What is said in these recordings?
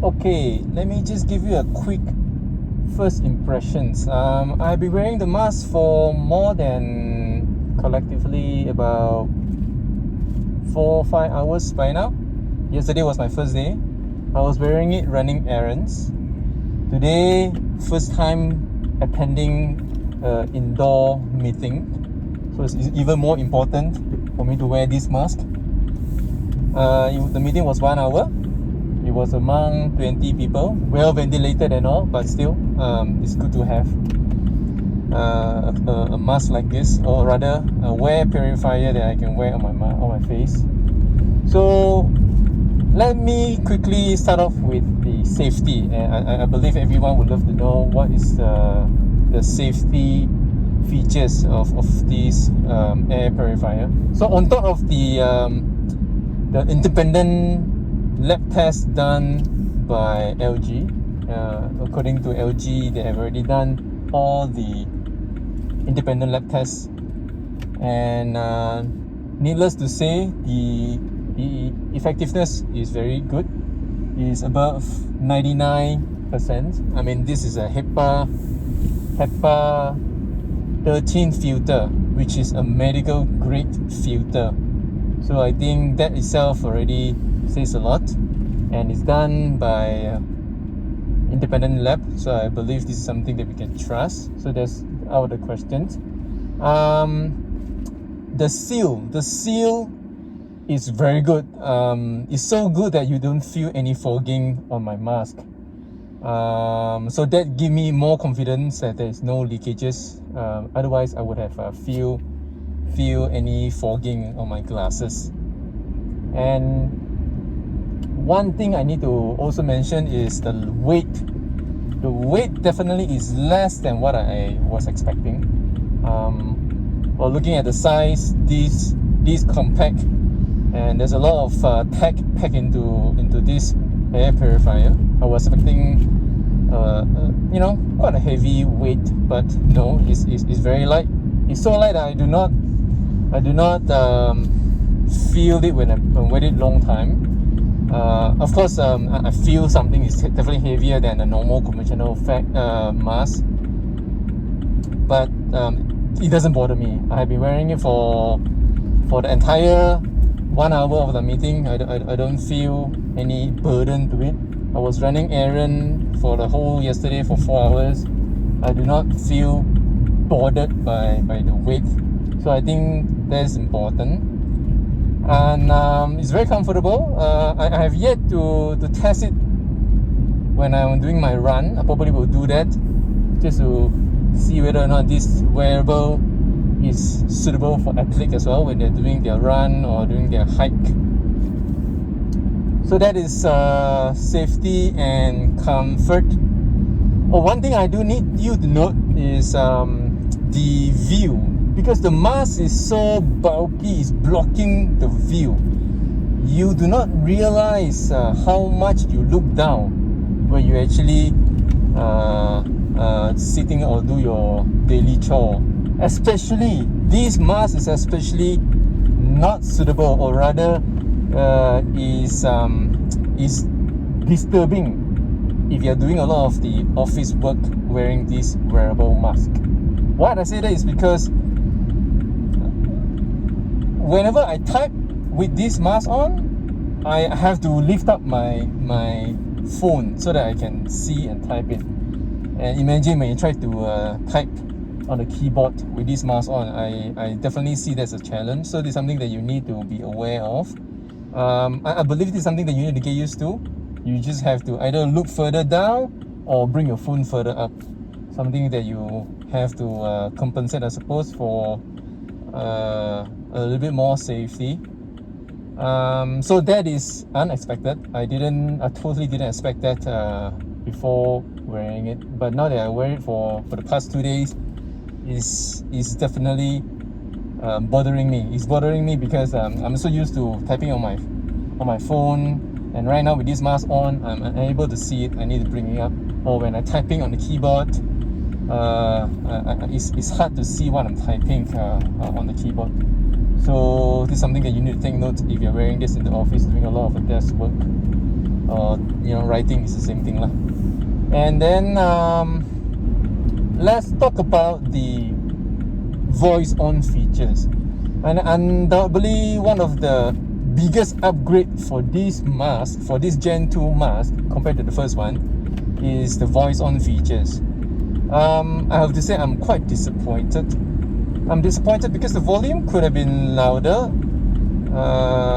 Okay, let me just give you a quick first impressions. I've been wearing the mask for more than collectively about 4 or 5 hours by now. Yesterday was my first day. I was wearing it running errands. Today, first time attending indoor meeting. So it's even more important for me to wear this mask. The meeting was 1 hour. It was among 20 people, well ventilated and all, but still, it's good to have a mask like this, or rather, a wear purifier that I can wear on my face. So, let me quickly start off with the safety. I believe everyone would love to know what is the safety features of this air purifier. So, on top of the independent lab test done by LG. According to LG, they have already done all the independent lab tests, and needless to say, the effectiveness is very good. It's above 99%. I mean, this is a HEPA 13 filter, which is a medical grade filter. So I think that itself already says a lot, and it's done by independent lab, so I believe this is something that we can trust. So that's out of the questions. The seal is very good. It's so good that you don't feel any fogging on my mask. So that give me more confidence that there is no leakages. Otherwise I would have feel any fogging on my glasses. And one thing I need to also mention is the weight. The weight definitely is less than what I was expecting. Well, looking at the size, these compact, and there's a lot of tech packed into this air purifier. I was expecting, quite a heavy weight, but no, it's very light. It's so light that I do not feel it when I wear it long time. Of course, I feel something is definitely heavier than a normal conventional mask, but it doesn't bother me. I've been wearing it for the entire 1 hour of the meeting. I don't feel any burden to it. I was running errand for the whole yesterday for 4 hours. I do not feel bothered by the weight. So I think that's important. And it's very comfortable. I have yet to test it when I'm doing my run. I probably will do that just to see whether or not this wearable is suitable for athletes as well when they're doing their run or doing their hike. So that is safety and comfort. One thing I do need you to note is the view. Because the mask is so bulky, it's blocking the view. You do not realize how much you look down when you actually sitting or do your daily chore. Especially, this mask is especially not suitable, or rather is disturbing if you're doing a lot of the office work wearing this wearable mask. Why I say that is because whenever I type with this mask on, I have to lift up my phone so that I can see and type it. And imagine when you try to type on the keyboard with this mask on, I definitely see that's a challenge. So this is something that you need to be aware of. I believe this is something that you need to get used to. You just have to either look further down or bring your phone further up. Something that you have to compensate, I suppose, for a little bit more safety. So that is unexpected. I totally didn't expect that before wearing it. But now that I wear it for the past 2 days, is definitely bothering me. It's bothering me because I'm so used to typing on my phone, and right now with this mask on, I'm unable to see it. I need to bring it up. Or when I'm typing on the keyboard, it's hard to see what I'm typing on the keyboard. So this is something that you need to take note if you're wearing this in the office doing a lot of desk work. or writing is the same thing lah. And then let's talk about the VoiceON features. And undoubtedly one of the biggest upgrade for this mask, for this Gen 2 mask compared to the first one, is the VoiceON features. I have to say I'm quite disappointed. I'm disappointed because the volume could have been louder,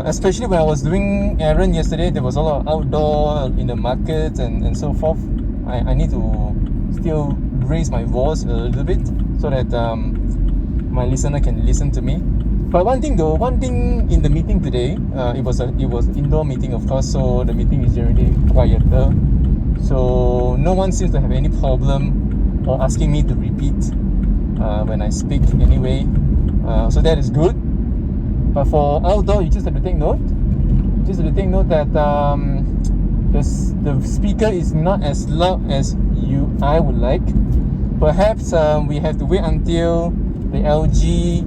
especially when I was doing errand yesterday. There was a lot of outdoor in the market and so forth. I need to still raise my voice a little bit so that my listener can listen to me. But one thing in the meeting today, it was indoor meeting, of course, so the meeting is generally quieter. So no one seems to have any problem or asking me to repeat when I speak anyway. So that is good. But for outdoor, you just have to take note. Just have to take note that the speaker is not as loud as I would like. Perhaps we have to wait until the LG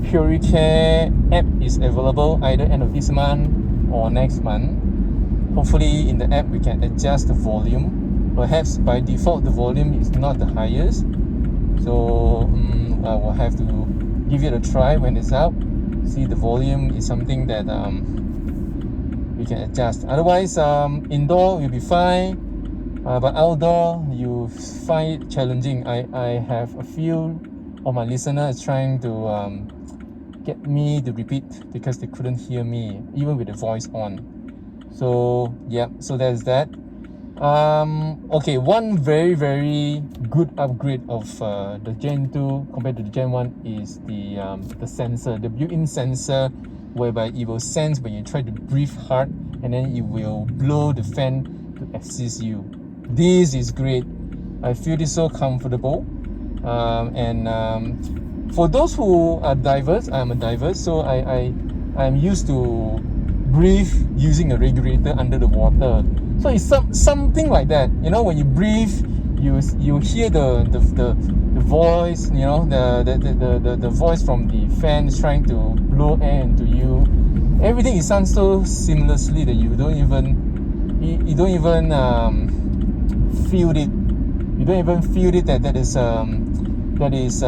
Puricare app is available either end of this month or next month. Hopefully in the app we can adjust the volume. Perhaps by default the volume is not the highest, so I will have to give it a try when it's out. See, the volume is something that we can adjust. Otherwise indoor will be fine, but outdoor you find it challenging. I have a few of my listeners trying to get me to repeat because they couldn't hear me even with the voice on. So yeah, so there's that. Okay, one very good upgrade of the Gen 2 compared to the Gen 1 is the sensor, the built-in sensor, whereby it will sense when you try to breathe hard and then it will blow the fan to assist you. This is great. I feel this so comfortable. For those who are divers, I'm a diver, so I'm used to breathe using a regulator under the water. So it's something like that. When you breathe, you hear the voice. The voice from the fan is trying to blow air into you. Everything sounds so seamlessly that you don't even feel it. You don't even feel it that is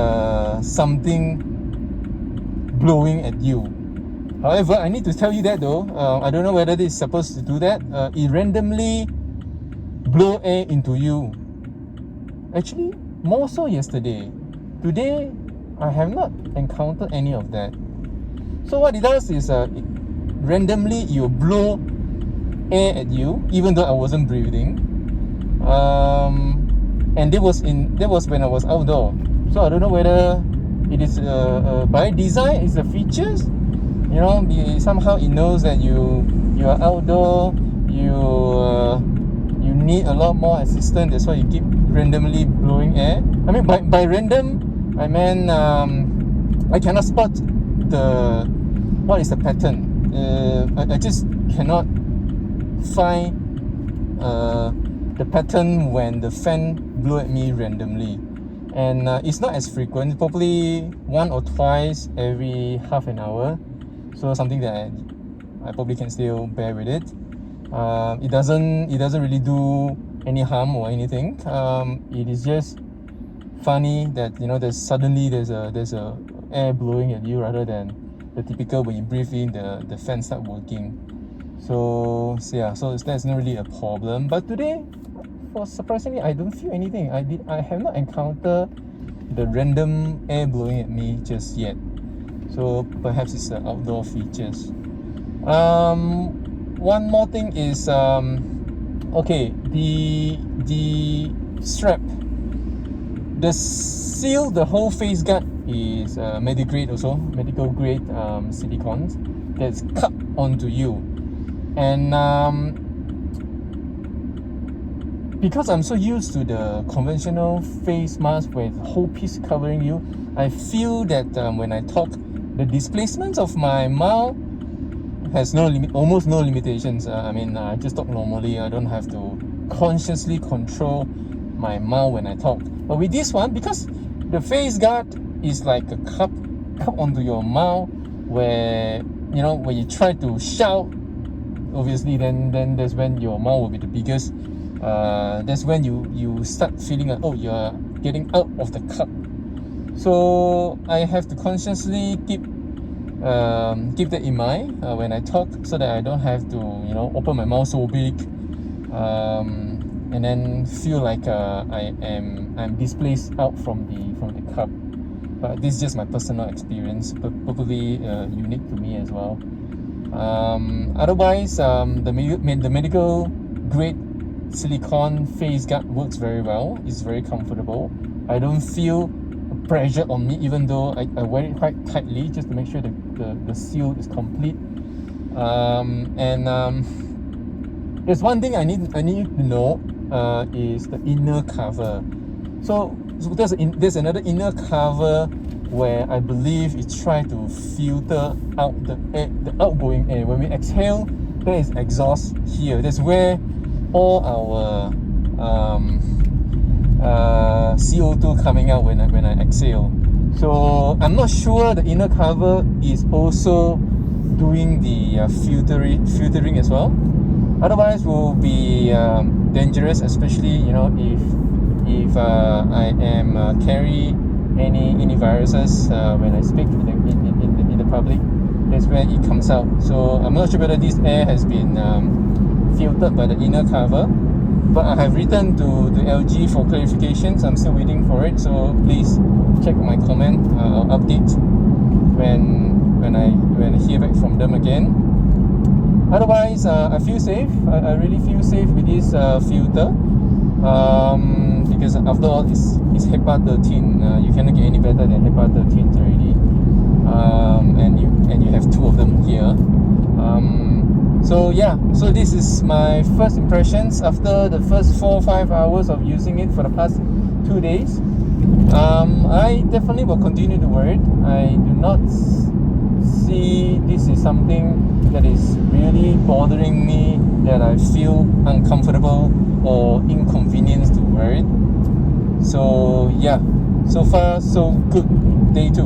something blowing at you. However, I need to tell you that though, I don't know whether this is supposed to do that. It randomly blow air into you. Actually, more so yesterday. Today, I have not encountered any of that. So what it does is randomly it will blow air at you, even though I wasn't breathing. And that was when I was outdoor. So I don't know whether it is by design, it's the features. Somehow it knows that you are outdoor, you need a lot more assistance. That's why you keep randomly blowing air. I mean, by random, I mean I cannot spot what is the pattern. I just cannot find the pattern when the fan blew at me randomly. And it's not as frequent, probably one or twice every half an hour. So something that I probably can still bear with it. It doesn't really do any harm or anything. It is just funny that there's a air blowing at you rather than the typical when you breathe in the fan start working. So that's not really a problem. But today, surprisingly, I don't feel anything. I have not encountered the random air blowing at me just yet. So perhaps it's the outdoor features. One more thing is okay, the strap, the seal, the whole face guard is medical grade silicone that's cut onto you. And because I'm so used to the conventional face mask where the whole piece covering you, I feel that when I talk, the displacement of my mouth has almost no limitations. I just talk normally. I don't have to consciously control my mouth when I talk. But with this one, because the face guard is like a cup onto your mouth, where when you try to shout obviously then that's when your mouth will be the biggest. That's when you start feeling like, oh, you're getting out of the cup. So I have to consciously keep that in mind when I talk, so that I don't have to, you know, open my mouth so big, and then feel like I'm displaced out from the cup. But this is just my personal experience, but probably unique to me as well. Otherwise, the medical grade silicone face guard works very well. It's very comfortable. I don't feel pressure on me, even though I wear it quite tightly just to make sure the seal is complete. There's one thing I need to know is the inner cover. So there's another inner cover where I believe it tries to filter out the air, the outgoing air. When we exhale, there is exhaust here. That's where all our CO2 coming out when I exhale. So I'm not sure the inner cover is also doing the filtering as well. Otherwise, will be dangerous, especially, you know, if I am carry any viruses when I speak in the public. That's where it comes out. So I'm not sure whether this air has been filtered by the inner cover, but I have written to LG for clarifications. I'm still waiting for it, so please check my comment or update when I hear back from them again. Otherwise, I feel safe. I really feel safe with this filter, because after all, it's HEPA 13. You cannot get any better than HEPA 13 already, and you have two of them here. So yeah, so this is my first impressions after the first 4 or 5 hours of using it for the past 2 days. I definitely will continue to wear it. I do not see this is something that is really bothering me, that I feel uncomfortable or inconvenienced to wear it. So yeah, so far so good. Day 2.